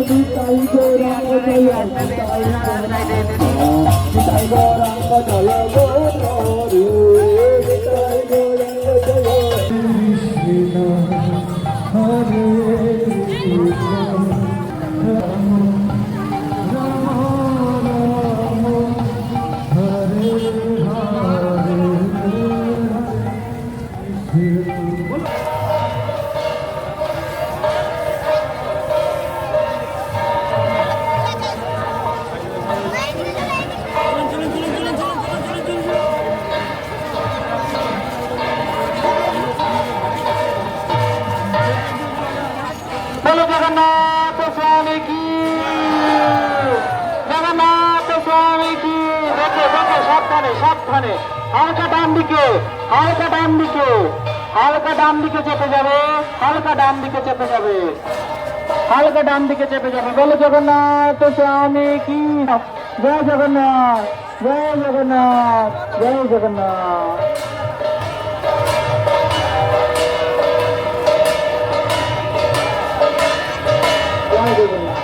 নিতাই গৌরাঙ্গ জয় নিতাই গৌরাঙ্গ জয় গৌরী নিতাই গৌরাঙ্গ জয় কৃষ্ণ হরে जगन्नाथ स्वामी की जगन्नाथ स्वामी की देखे देखे सावधाने सावधाने हालका डान दिके हालका डान दिके हालका डान दिके चेपे जाबे हालका डान दिके चेपे जाबे हालका डान दिके चेपे जाबे बोलो जगन्नाथ स्वामी की जय जगन्नाथ जय जगन्नाथ जय जगन्नाथ जय जगन्नाथ